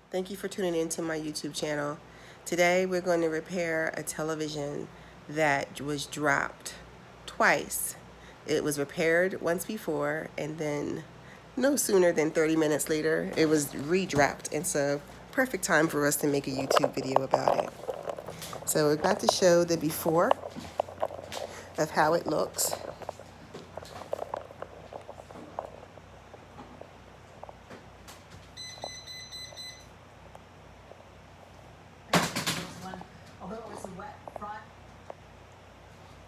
Thank you for tuning into my YouTube channel. Today we're going to repair a television that was dropped twice. It was repaired once before, and then no sooner than 30 minutes later it was re-dropped. And so perfect time for us to make a YouTube video about it. So we're about to show the before of how it looks.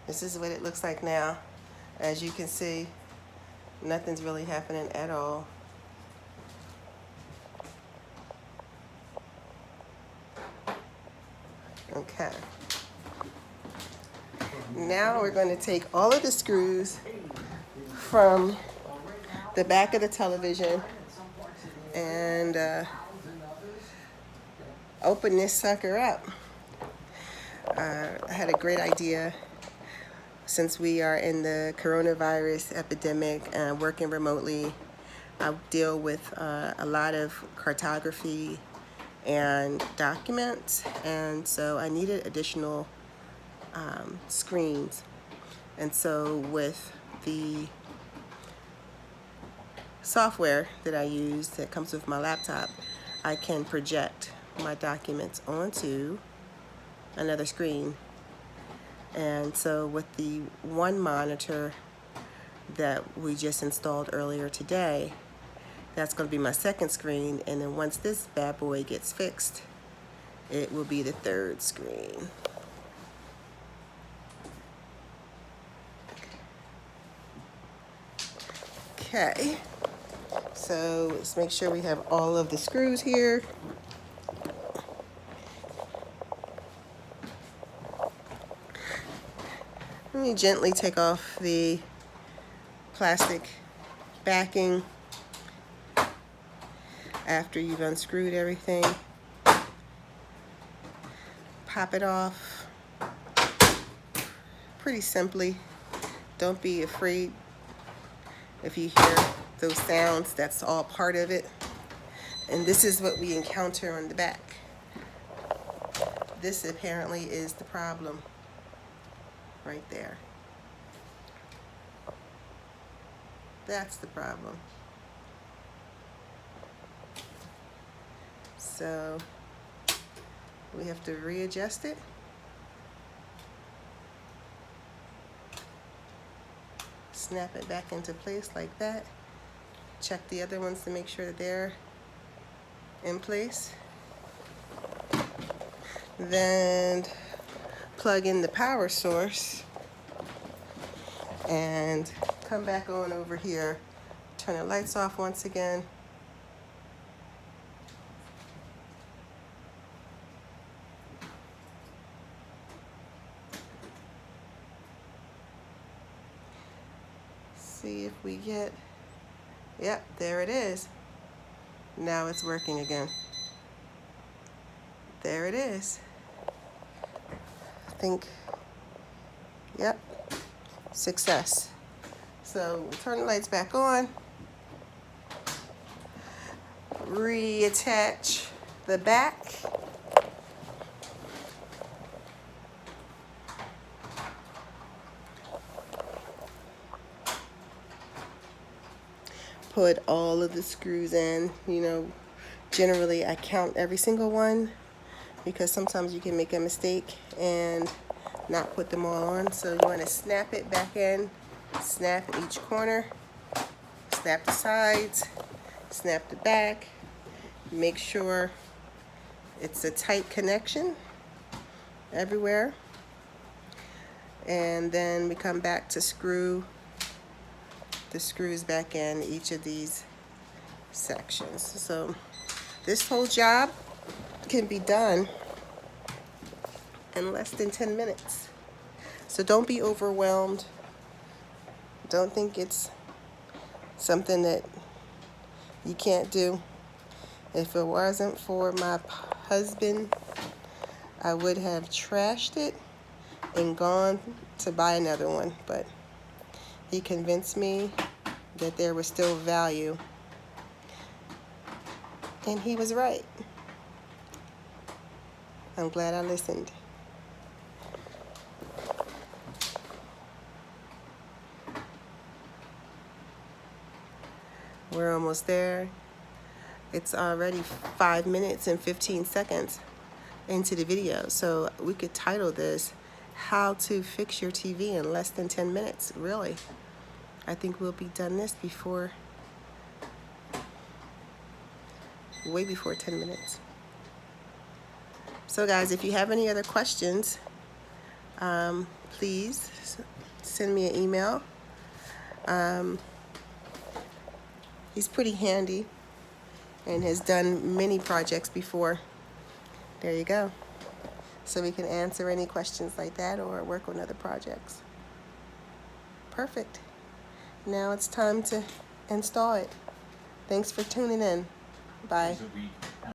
This is what it looks like now. As you can see, nothing's really happening at all. Okay. Now we're going to take all of the screws from the back of the television and open this sucker up. I had a great idea. Since we are in the coronavirus epidemic and working remotely, I deal with a lot of cartography and documents, and so I needed additional screens. And so with the software that I use that comes with my laptop, I can project my documents onto another screen. And so with the one monitor that we just installed earlier today, that's going to be my second screen, and then once this bad boy gets fixed, it will be the third screen. Okay, so let's make sure we have all of the screws here. Let me gently take off the plastic backing after you've unscrewed everything. Pop it off pretty simply. Don't be afraid if you hear those sounds. That's all part of it. And this is what we encounter on the back. This apparently is the problem right there. That's the problem. So we have to readjust it. Snap it back into place like that. Check the other ones to make sure that they're in place. Then plug in the power source and come back on over here. Turn the lights off once again. See if we get, yep, there it is. Now it's working again. There it is. I think, yep, success. So we'll turn the lights back on. Reattach the back. Put all of the screws in. You know, generally I count every single one because sometimes you can make a mistake and not put them all on. So you want to snap it back in, snap each corner, snap the sides, snap the back. Make sure it's a tight connection everywhere. And then we come back to screw the screws back in each of these sections. So this whole job can be done in less than 10 minutes. So don't be overwhelmed. Don't think it's something that you can't do. If it wasn't for my husband, I would have trashed it and gone to buy another one, but he convinced me that there was still value, and he was right. I'm glad I listened. We're almost there. It's already 5 minutes and 15 seconds into the video. So we could title this, How to Fix Your TV in Less Than 10 Minutes. Really, I think we'll be done this before, way before 10 minutes. So guys, if you have any other questions, please send me an email. He's pretty handy and has done many projects before. There you go. So we can answer any questions like that or work on other projects. Perfect. Now it's time to install it. Thanks for tuning in. Bye.